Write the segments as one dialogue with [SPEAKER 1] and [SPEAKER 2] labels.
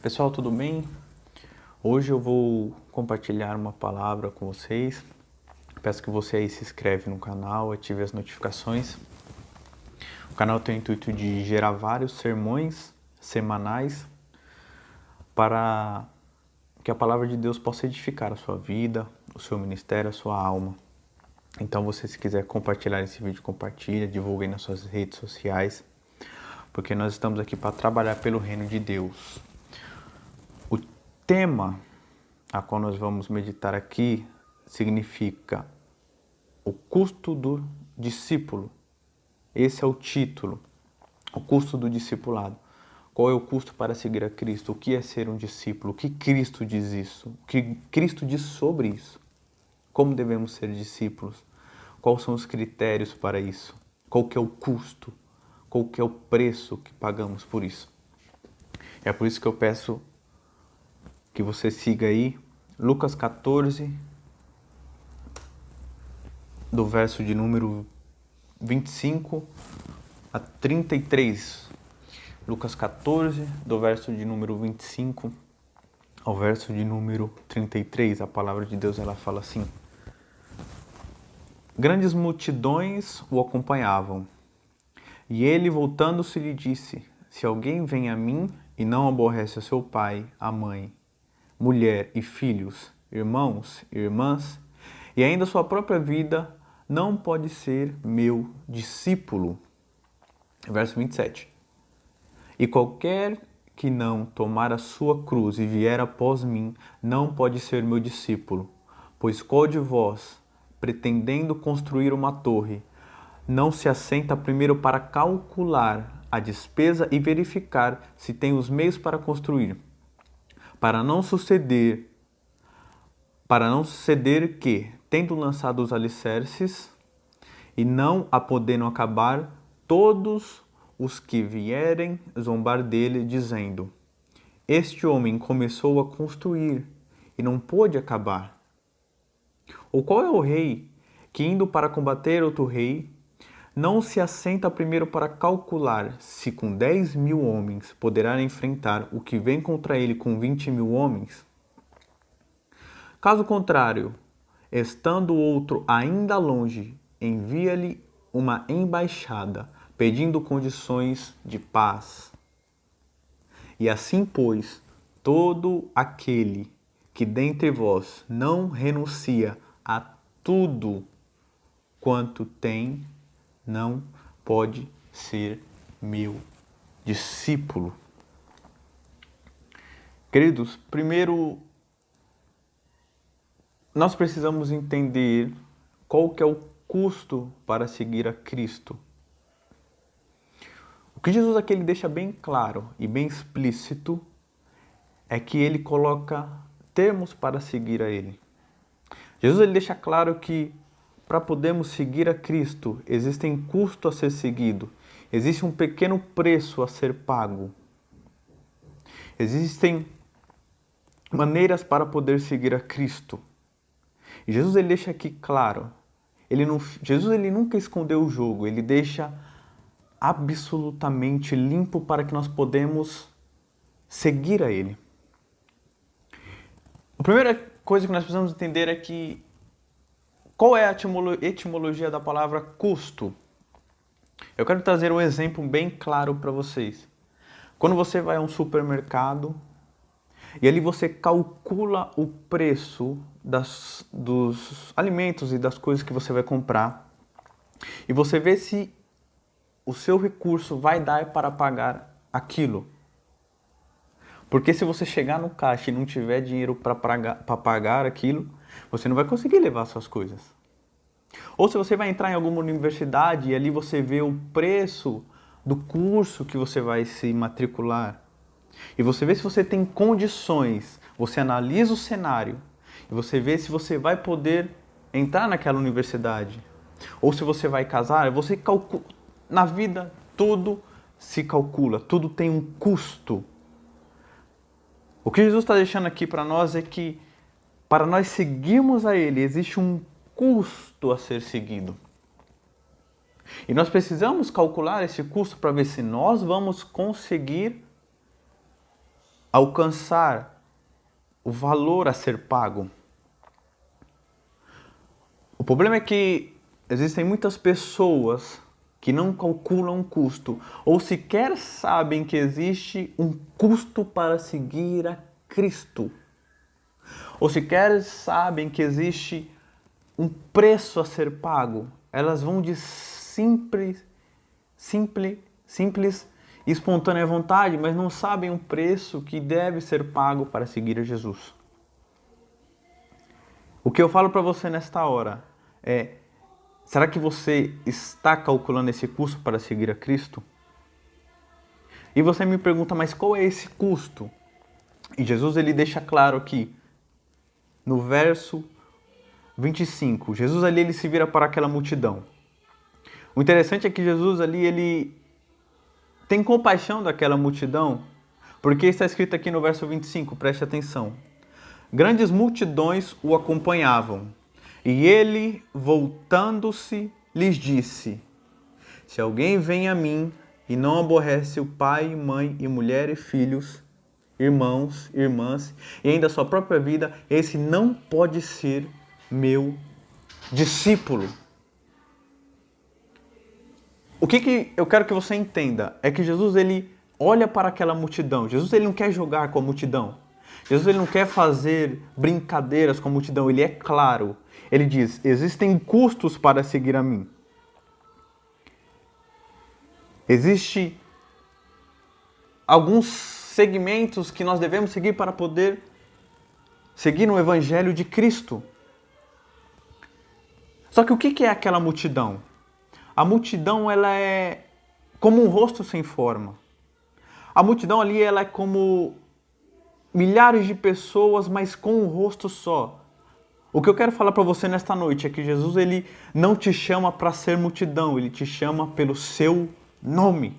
[SPEAKER 1] Pessoal, tudo bem? Hoje eu vou compartilhar uma palavra com vocês. Peço que você aí se inscreve no canal, ative as notificações. O canal tem o intuito de gerar vários sermões semanais para que a palavra de Deus possa edificar a sua vida, o seu ministério, a sua alma. Então você, se quiser compartilhar esse vídeo, compartilha, divulgue aí nas suas redes sociais, porque nós estamos aqui para trabalhar pelo reino de Deus. O tema a qual nós vamos meditar aqui significa o custo do discípulo. Esse é o título, o custo do discipulado. Qual é o custo para seguir a Cristo? O que é ser um discípulo? O que Cristo diz isso? O que Cristo diz sobre isso? Como devemos ser discípulos? Quais são os critérios para isso? Qual que é o custo? Qual que é o preço que pagamos por isso? É por isso que eu peço que você siga aí Lucas 14, do verso de número 25 a 33. Lucas 14, do verso de número 25 ao verso de número 33. A palavra de Deus, ela fala assim: Grandes multidões o acompanhavam, e ele, voltando-se, lhe disse: Se alguém vem a mim e não aborrece a seu pai, a mãe, mulher e filhos, irmãos e irmãs, e ainda sua própria vida, não pode ser meu discípulo. Verso 27. E qualquer que não tomar a sua cruz e vier após mim, não pode ser meu discípulo. Pois qual de vós, pretendendo construir uma torre, não se assenta primeiro para calcular a despesa e verificar se tem os meios para construir? Para não suceder que, tendo lançado os alicerces e não a podendo acabar, todos os que vierem zombar dele, dizendo: Este homem começou a construir e não pôde acabar. Ou qual é o rei que, indo para combater outro rei, não se assenta primeiro para calcular se com 10.000 homens poderá enfrentar o que vem contra ele com 20.000 homens? Caso contrário, estando o outro ainda longe, envia-lhe uma embaixada, pedindo condições de paz. E assim, pois, todo aquele que dentre vós não renuncia a tudo quanto tem, não pode ser meu discípulo. Queridos, primeiro nós precisamos entender qual que é o custo para seguir a Cristo. O que Jesus aqui ele deixa bem claro e bem explícito é que ele coloca termos para seguir a ele. Jesus ele deixa claro que para podermos seguir a Cristo, existem custos a ser seguido, existe um pequeno preço a ser pago. Existem maneiras para poder seguir a Cristo. E Jesus ele deixa aqui claro, Jesus ele nunca escondeu o jogo, ele deixa absolutamente limpo para que nós podemos seguir a ele. A primeira coisa que nós precisamos entender é que qual é a etimologia da palavra custo? Eu quero trazer um exemplo bem claro para vocês. Quando você vai a um supermercado e ali você calcula o preço dos alimentos e das coisas que você vai comprar e você vê se o seu recurso vai dar para pagar aquilo. Porque se você chegar no caixa e não tiver dinheiro para pagar aquilo, você não vai conseguir levar suas coisas. Ou se você vai entrar em alguma universidade e ali você vê o preço do curso que você vai se matricular, e você vê se você tem condições, você analisa o cenário, e você vê se você vai poder entrar naquela universidade. Ou se você vai casar, você calcula. Na vida, tudo se calcula, tudo tem um custo. O que Jesus está deixando aqui para nós é que, para nós seguirmos a Ele, existe um custo a ser seguido. E nós precisamos calcular esse custo para ver se nós vamos conseguir alcançar o valor a ser pago. O problema é que existem muitas pessoas que não calculam o custo ou sequer sabem que existe um custo para seguir a Cristo. Ou sequer sabem que existe um preço a ser pago. Elas vão de simples e espontânea vontade, mas não sabem o preço que deve ser pago para seguir a Jesus. O que eu falo para você nesta hora é: será que você está calculando esse custo para seguir a Cristo? E você me pergunta, mas qual é esse custo? E Jesus ele deixa claro aqui, no verso 25. Jesus ali ele se vira para aquela multidão. O interessante é que Jesus ali ele tem compaixão daquela multidão, porque está escrito aqui no verso 25, preste atenção. Grandes multidões o acompanhavam, e ele, voltando-se, lhes disse: se alguém vem a mim e não aborrece o pai, mãe e mulher e filhos, irmãos, irmãs, e ainda a sua própria vida, esse não pode ser meu discípulo. O que eu quero que você entenda é que Jesus ele olha para aquela multidão. Jesus ele não quer jogar com a multidão. Jesus ele não quer fazer brincadeiras com a multidão. Ele é claro. Ele diz: existem custos para seguir a mim. Existem alguns segmentos que nós devemos seguir para poder seguir no Evangelho de Cristo. Só que o que é aquela multidão? A multidão ela é como um rosto sem forma. A multidão ali ela é como milhares de pessoas, mas com um rosto só. O que eu quero falar para você nesta noite é que Jesus ele não te chama para ser multidão, ele te chama pelo seu nome.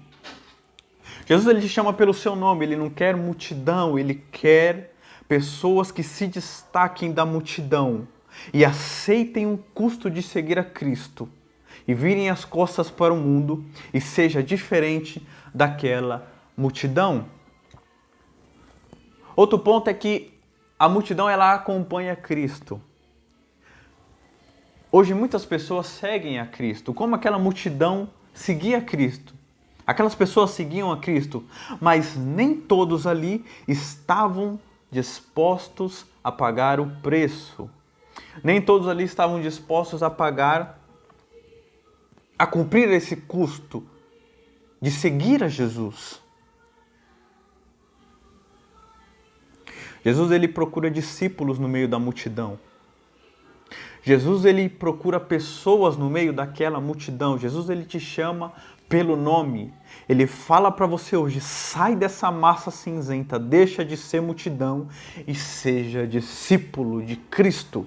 [SPEAKER 1] Jesus ele te chama pelo seu nome, ele não quer multidão, ele quer pessoas que se destaquem da multidão e aceitem o custo de seguir a Cristo e virem as costas para o mundo e seja diferente daquela multidão. Outro ponto é que a multidão ela acompanha Cristo. Hoje muitas pessoas seguem a Cristo, como aquela multidão seguia Cristo. Aquelas pessoas seguiam a Cristo, mas nem todos ali estavam dispostos a pagar o preço. Nem todos ali estavam dispostos a cumprir esse custo de seguir a Jesus. Jesus ele procura discípulos no meio da multidão. Jesus ele procura pessoas no meio daquela multidão. Jesus ele te chama pelo nome. Ele fala para você hoje: sai dessa massa cinzenta, deixa de ser multidão e seja discípulo de Cristo.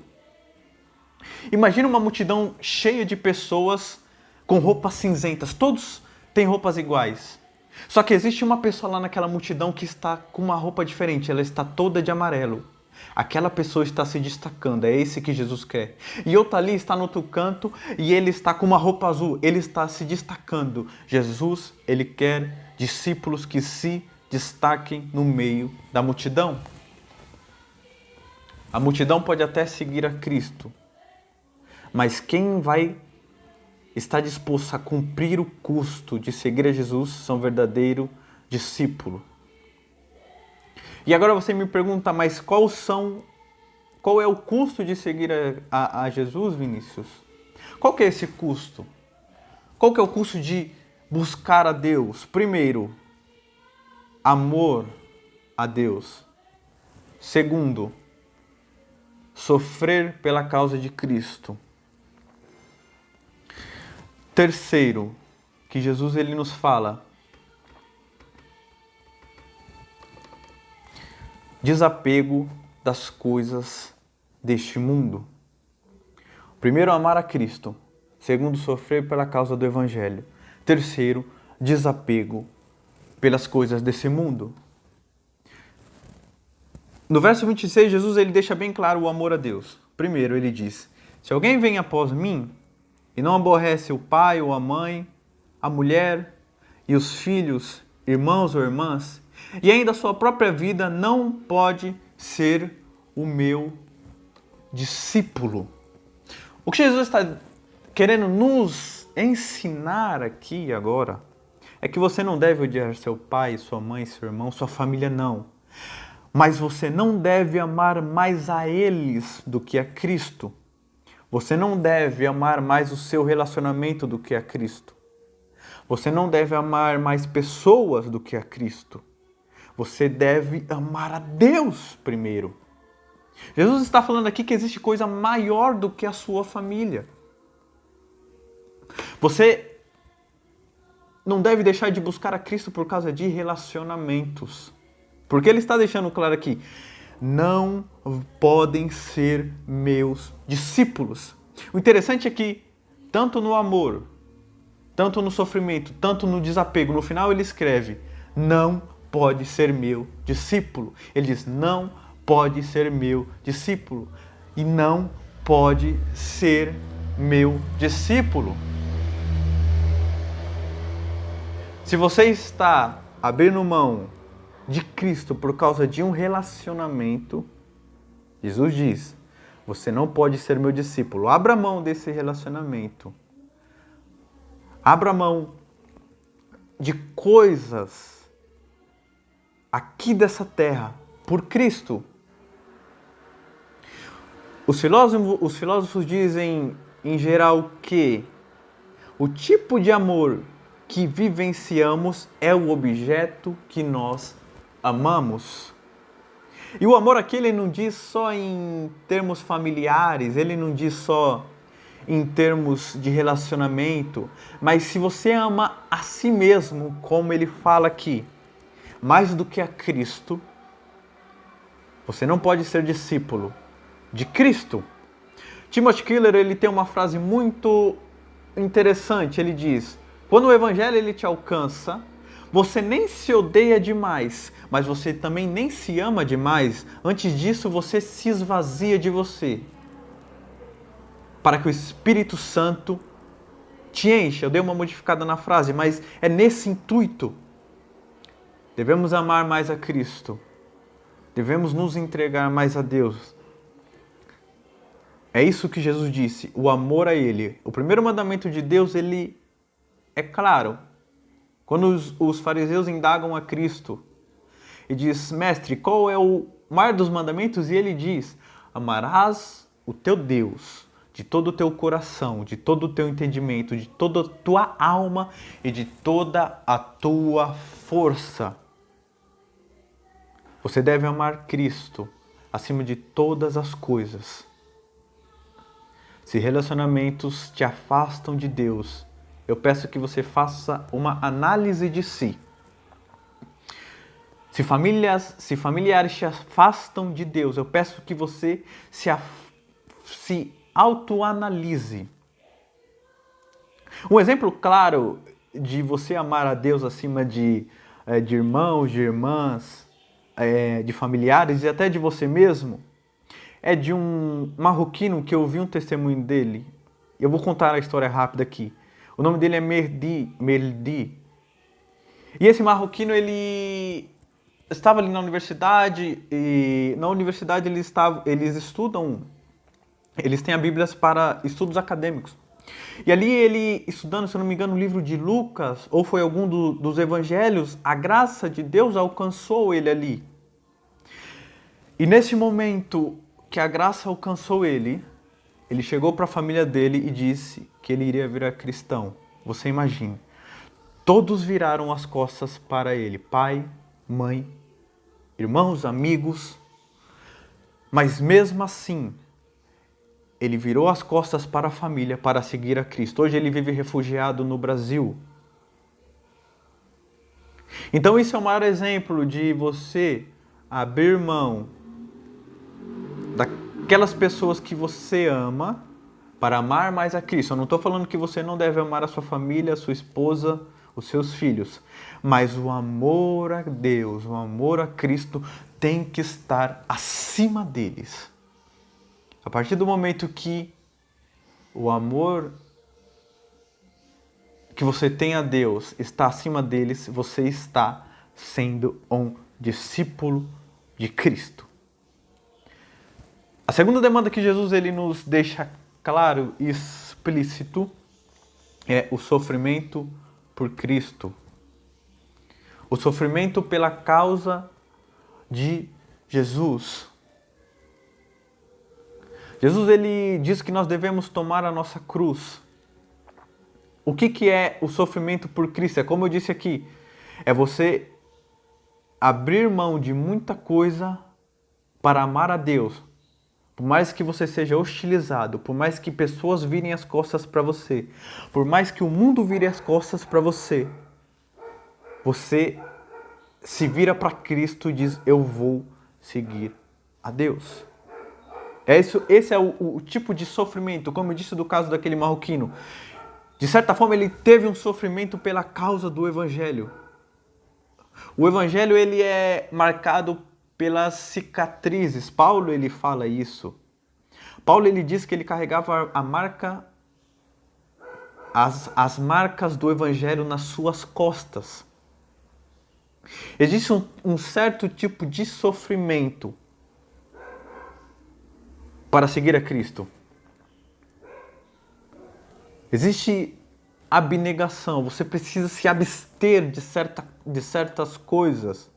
[SPEAKER 1] Imagina uma multidão cheia de pessoas com roupas cinzentas, todos têm roupas iguais. Só que existe uma pessoa lá naquela multidão que está com uma roupa diferente, ela está toda de amarelo. Aquela pessoa está se destacando, é esse que Jesus quer. E outra ali está no outro canto e ele está com uma roupa azul, ele está se destacando. Jesus, ele quer discípulos que se destaquem no meio da multidão. A multidão pode até seguir a Cristo, mas quem vai estar disposto a cumprir o custo de seguir a Jesus são verdadeiro discípulo. E agora você me pergunta, mas qual é o custo de seguir a Jesus, Vinícius? Qual que é esse custo? Qual que é o custo de buscar a Deus? Primeiro, amor a Deus. Segundo, sofrer pela causa de Cristo. Terceiro, que Jesus ele nos fala, desapego das coisas deste mundo. Primeiro, amar a Cristo. Segundo, sofrer pela causa do Evangelho. Terceiro, desapego pelas coisas desse mundo. No verso 26, Jesus ele deixa bem claro o amor a Deus. Primeiro, ele diz: se alguém vem após mim e não aborrece o pai ou a mãe, a mulher e os filhos, irmãos ou irmãs, E ainda a sua própria vida não pode ser o meu discípulo. O que Jesus está querendo nos ensinar aqui agora é que você não deve odiar seu pai, sua mãe, seu irmão, sua família, não. Mas você não deve amar mais a eles do que a Cristo. Você não deve amar mais o seu relacionamento do que a Cristo. Você não deve amar mais pessoas do que a Cristo. Você deve amar a Deus primeiro. Jesus está falando aqui que existe coisa maior do que a sua família. Você não deve deixar de buscar a Cristo por causa de relacionamentos. Porque ele está deixando claro aqui, não podem ser meus discípulos. O interessante é que, tanto no amor, tanto no sofrimento, tanto no desapego, no final ele escreve, não pode ser meu discípulo. Ele diz, não pode ser meu discípulo. E não pode ser meu discípulo. Se você está abrindo mão de Cristo por causa de um relacionamento, Jesus diz, você não pode ser meu discípulo. Abra mão desse relacionamento. Abra mão de coisas aqui dessa terra por Cristo. Os filósofos dizem, em geral, que o tipo de amor que vivenciamos é o objeto que nós amamos. E o amor aqui ele não diz só em termos familiares, ele não diz só em termos de relacionamento, mas se você ama a si mesmo, como ele fala aqui, mais do que a Cristo, você não pode ser discípulo de Cristo. Timothy Keller ele tem uma frase muito interessante, ele diz, quando o evangelho ele te alcança, você nem se odeia demais, mas você também nem se ama demais. Antes disso, você se esvazia de você, para que o Espírito Santo te encha. Eu dei uma modificada na frase, mas é nesse intuito. Devemos amar mais a Cristo. Devemos nos entregar mais a Deus. É isso que Jesus disse, o amor a Ele. O primeiro mandamento de Deus, ele é claro. Quando os fariseus indagam a Cristo e diz, mestre, qual é o maior dos mandamentos? E ele diz, amarás o teu Deus de todo o teu coração, de todo o teu entendimento, de toda a tua alma e de toda a tua força. Você deve amar Cristo acima de todas as coisas. Se relacionamentos te afastam de Deus, eu peço que você faça uma análise de si. Se familiares te afastam de Deus, eu peço que você se autoanalise. Um exemplo claro de você amar a Deus acima de irmãos, de irmãs, de familiares e até de você mesmo, é de um marroquino que eu vi um testemunho dele. Eu vou contar a história rápida aqui. O nome dele é Merdi. E esse marroquino, ele estava ali na universidade, e na universidade eles têm a Bíblia para estudos acadêmicos. E ali ele, estudando, se eu não me engano, o livro de Lucas, ou foi algum dos evangelhos, a graça de Deus alcançou ele ali. E nesse momento que a graça alcançou ele chegou para a família dele e disse que ele iria virar cristão. Você imagina. Todos viraram as costas para ele. Pai, mãe, irmãos, amigos. Mas mesmo assim, ele virou as costas para a família para seguir a Cristo. Hoje ele vive refugiado no Brasil. Então isso é o maior exemplo de você abrir mão daquelas pessoas que você ama para amar mais a Cristo. Eu não estou falando que você não deve amar a sua família, a sua esposa, os seus filhos. Mas o amor a Deus, o amor a Cristo tem que estar acima deles. A partir do momento que o amor que você tem a Deus está acima deles, você está sendo um discípulo de Cristo. A segunda demanda que Jesus ele nos deixa claro e explícito é o sofrimento por Cristo. O sofrimento pela causa de Jesus. Jesus ele diz que nós devemos tomar a nossa cruz. O que é o sofrimento por Cristo? É como eu disse aqui, é você abrir mão de muita coisa para amar a Deus. Por mais que você seja hostilizado, por mais que pessoas virem as costas para você, por mais que o mundo vire as costas para você, você se vira para Cristo e diz, eu vou seguir a Deus. Esse é o tipo de sofrimento, como eu disse do caso daquele marroquino. De certa forma, ele teve um sofrimento pela causa do Evangelho. O Evangelho ele é marcado pelas cicatrizes. Paulo ele fala isso. Paulo ele diz que ele carregava as marcas do Evangelho nas suas costas. Existe um certo tipo de sofrimento para seguir a Cristo. Existe abnegação, você precisa se abster de certas coisas.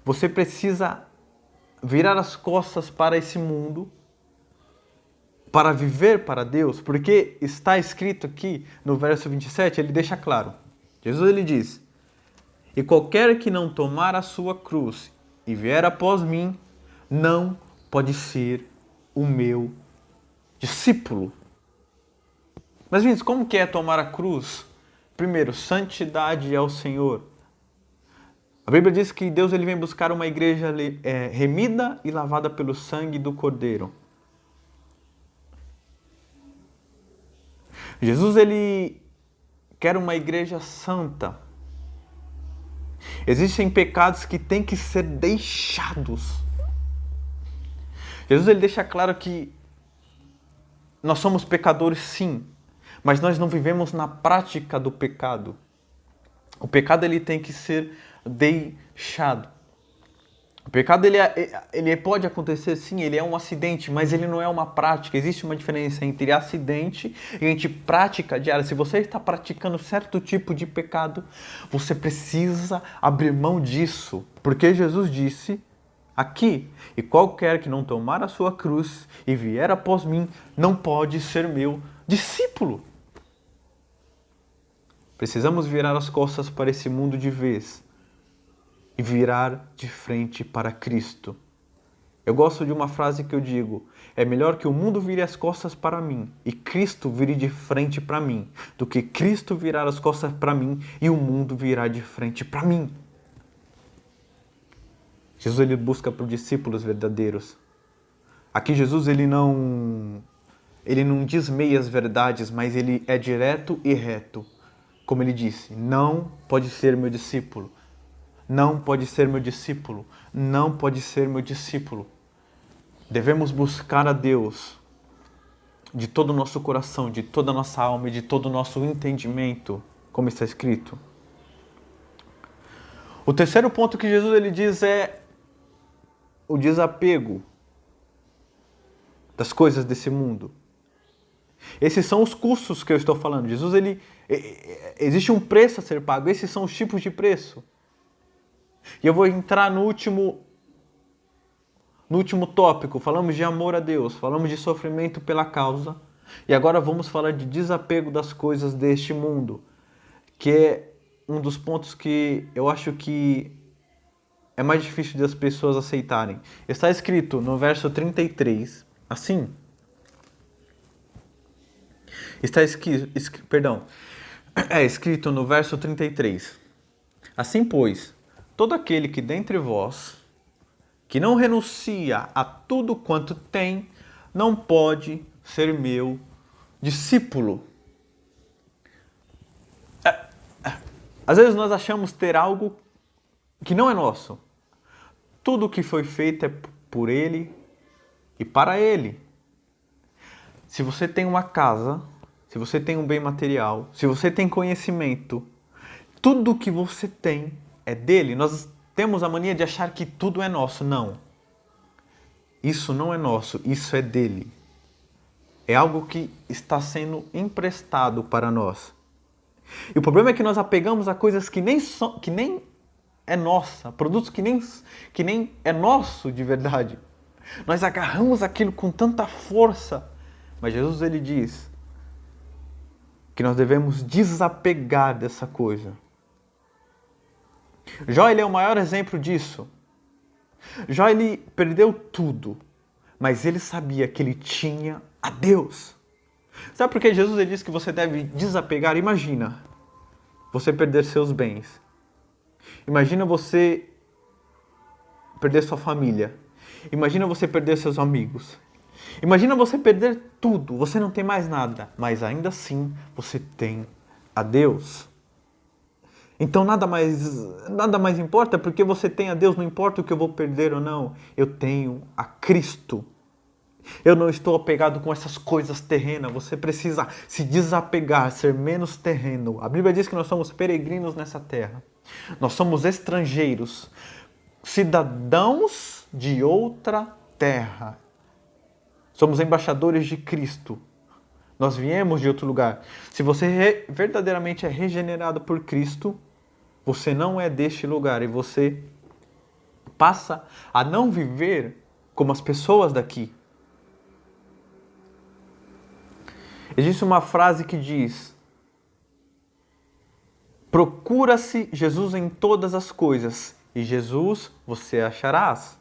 [SPEAKER 1] Você precisa virar as costas para esse mundo, para viver para Deus, porque está escrito aqui no verso 27, ele deixa claro. Jesus ele diz, e qualquer que não tomar a sua cruz e vier após mim, não pode ser o meu discípulo. Mas, gente, como que é tomar a cruz? Primeiro, santidade ao Senhor. A Bíblia diz que Deus ele vem buscar uma igreja remida e lavada pelo sangue do Cordeiro. Jesus ele quer uma igreja santa. Existem pecados que têm que ser deixados. Jesus ele deixa claro que nós somos pecadores sim, mas nós não vivemos na prática do pecado. O pecado ele tem que ser deixado. O pecado ele pode acontecer sim, ele é um acidente, mas ele não é uma prática. Existe uma diferença entre acidente e entre prática diária. Se você está praticando certo tipo de pecado, você precisa abrir mão disso. Porque Jesus disse aqui, e qualquer que não tomar a sua cruz e vier após mim, não pode ser meu discípulo. Precisamos virar as costas para esse mundo de vez e virar de frente para Cristo. Eu gosto de uma frase que eu digo, é melhor que o mundo vire as costas para mim e Cristo vire de frente para mim, do que Cristo virar as costas para mim e o mundo virar de frente para mim. Jesus ele busca por discípulos verdadeiros. Aqui Jesus ele não diz meias verdades, mas ele é direto e reto. Como ele disse, não pode ser meu discípulo. Não pode ser meu discípulo. Não pode ser meu discípulo. Devemos buscar a Deus de todo o nosso coração, de toda a nossa alma e de todo o nosso entendimento, como está escrito. O terceiro ponto que Jesus ele diz é o desapego das coisas desse mundo. Esses são os custos que eu estou falando. Jesus, existe um preço a ser pago. Esses são os tipos de preço. E eu vou entrar no último tópico. Falamos de amor a Deus, falamos de sofrimento pela causa. E agora vamos falar de desapego das coisas deste mundo, que é um dos pontos que eu acho que é mais difícil das pessoas aceitarem. Está escrito no verso 33, assim. Está escrito no verso 33. Assim, pois, todo aquele que dentre vós, que não renuncia a tudo quanto tem, não pode ser meu discípulo. Às vezes nós achamos ter algo que não é nosso. Tudo que foi feito é por Ele e para Ele. Se você tem uma casa, se você tem um bem material, se você tem conhecimento, tudo que você tem é dele. Nós temos a mania de achar que tudo é nosso. Não. Isso não é nosso, isso é dele. É algo que está sendo emprestado para nós. E o problema é que nós apegamos a coisas que nem é nossa, produtos que nem é nosso de verdade. Nós agarramos aquilo com tanta força. Mas Jesus ele diz que nós devemos desapegar dessa coisa. Jó ele é o maior exemplo disso. Jó ele perdeu tudo, mas ele sabia que ele tinha a Deus. Sabe por que Jesus ele diz que você deve desapegar? Imagina você perder seus bens. Imagina você perder sua família. Imagina você perder seus amigos. Imagina você perder tudo. Você não tem mais nada. Mas ainda assim você tem a Deus. Então nada mais importa porque você tem a Deus. Não importa o que eu vou perder ou não. Eu tenho a Cristo. Eu não estou apegado com essas coisas terrenas. Você precisa se desapegar, ser menos terreno. A Bíblia diz que nós somos peregrinos nessa terra. Nós somos estrangeiros, cidadãos de outra terra. Somos embaixadores de Cristo. Nós viemos de outro lugar. Se você verdadeiramente é regenerado por Cristo, você não é deste lugar e você passa a não viver como as pessoas daqui. Existe uma frase que diz: procura-se Jesus em todas as coisas, e Jesus você acharás.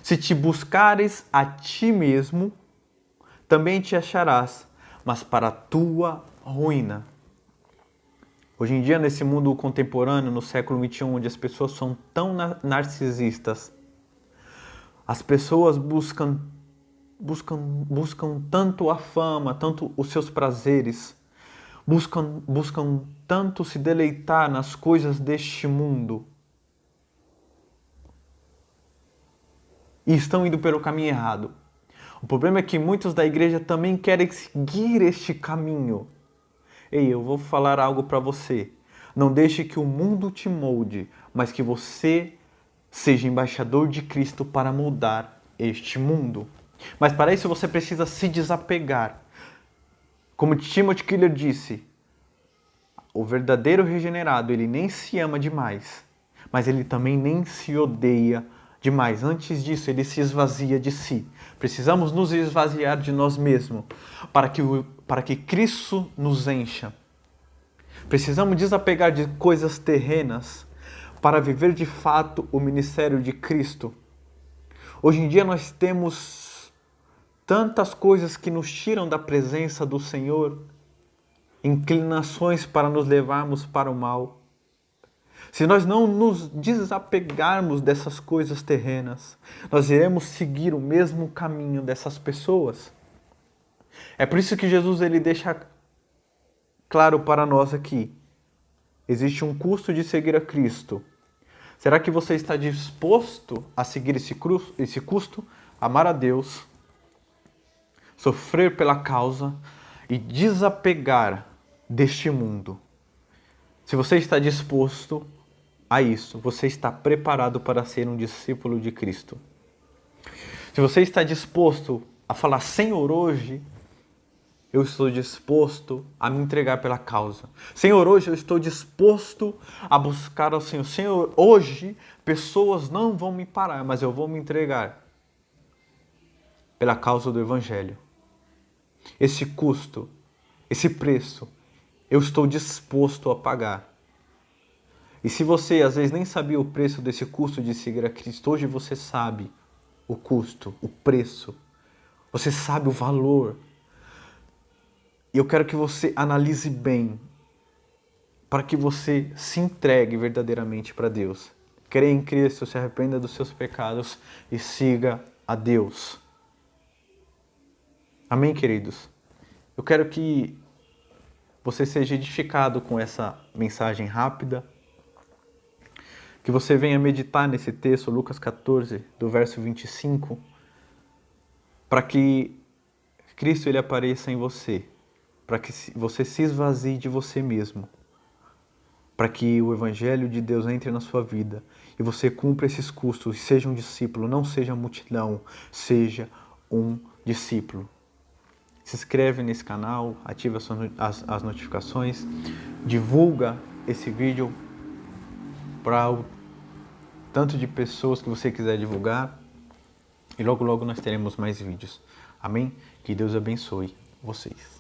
[SPEAKER 1] Se te buscares a ti mesmo, também te acharás, mas para a tua ruína. Hoje em dia, nesse mundo contemporâneo, no século XXI, onde as pessoas são tão narcisistas, as pessoas buscam tanto a fama, tanto os seus prazeres, buscam tanto se deleitar nas coisas deste mundo e estão indo pelo caminho errado. O problema é que muitos da igreja também querem seguir este caminho. Ei, eu vou falar algo para você. Não deixe que o mundo te molde, mas que você seja embaixador de Cristo para mudar este mundo. Mas para isso você precisa se desapegar. Como Timothy Keller disse, o verdadeiro regenerado, ele nem se ama demais, mas ele também nem se odeia demais. Antes disso, ele se esvazia de si. Precisamos nos esvaziar de nós mesmos para que Cristo nos encha. Precisamos desapegar de coisas terrenas para viver de fato o ministério de Cristo. Hoje em dia nós temos tantas coisas que nos tiram da presença do Senhor, inclinações para nos levarmos para o mal. Se nós não nos desapegarmos dessas coisas terrenas, nós iremos seguir o mesmo caminho dessas pessoas. É por isso que Jesus ele deixa claro para nós aqui. Existe um custo de seguir a Cristo. Será que você está disposto a seguir esse custo? Amar a Deus, sofrer pela causa e desapegar deste mundo. Se você está disposto a isso, você está preparado para ser um discípulo de Cristo. Se você está disposto a falar, Senhor, hoje eu estou disposto a me entregar pela causa. Senhor, hoje eu estou disposto a buscar ao Senhor. Senhor, hoje pessoas não vão me parar, mas eu vou me entregar pela causa do Evangelho. Esse custo, esse preço, eu estou disposto a pagar. E se você às vezes nem sabia o preço desse custo de seguir a Cristo, hoje você sabe o custo, o preço. Você sabe o valor. E eu quero que você analise bem, para que você se entregue verdadeiramente para Deus. Creia em Cristo, se arrependa dos seus pecados e siga a Deus. Amém, queridos? Eu quero que você seja edificado com essa mensagem rápida, que você venha meditar nesse texto, Lucas 14, do verso 25, para que Cristo ele apareça em você, para que você se esvazie de você mesmo, para que o Evangelho de Deus entre na sua vida e você cumpra esses custos e seja um discípulo, não seja multidão, seja um discípulo. Se inscreve nesse canal, ativa as notificações, divulga esse vídeo para o tanto de pessoas que você quiser divulgar e logo logo nós teremos mais vídeos. Amém? Que Deus abençoe vocês.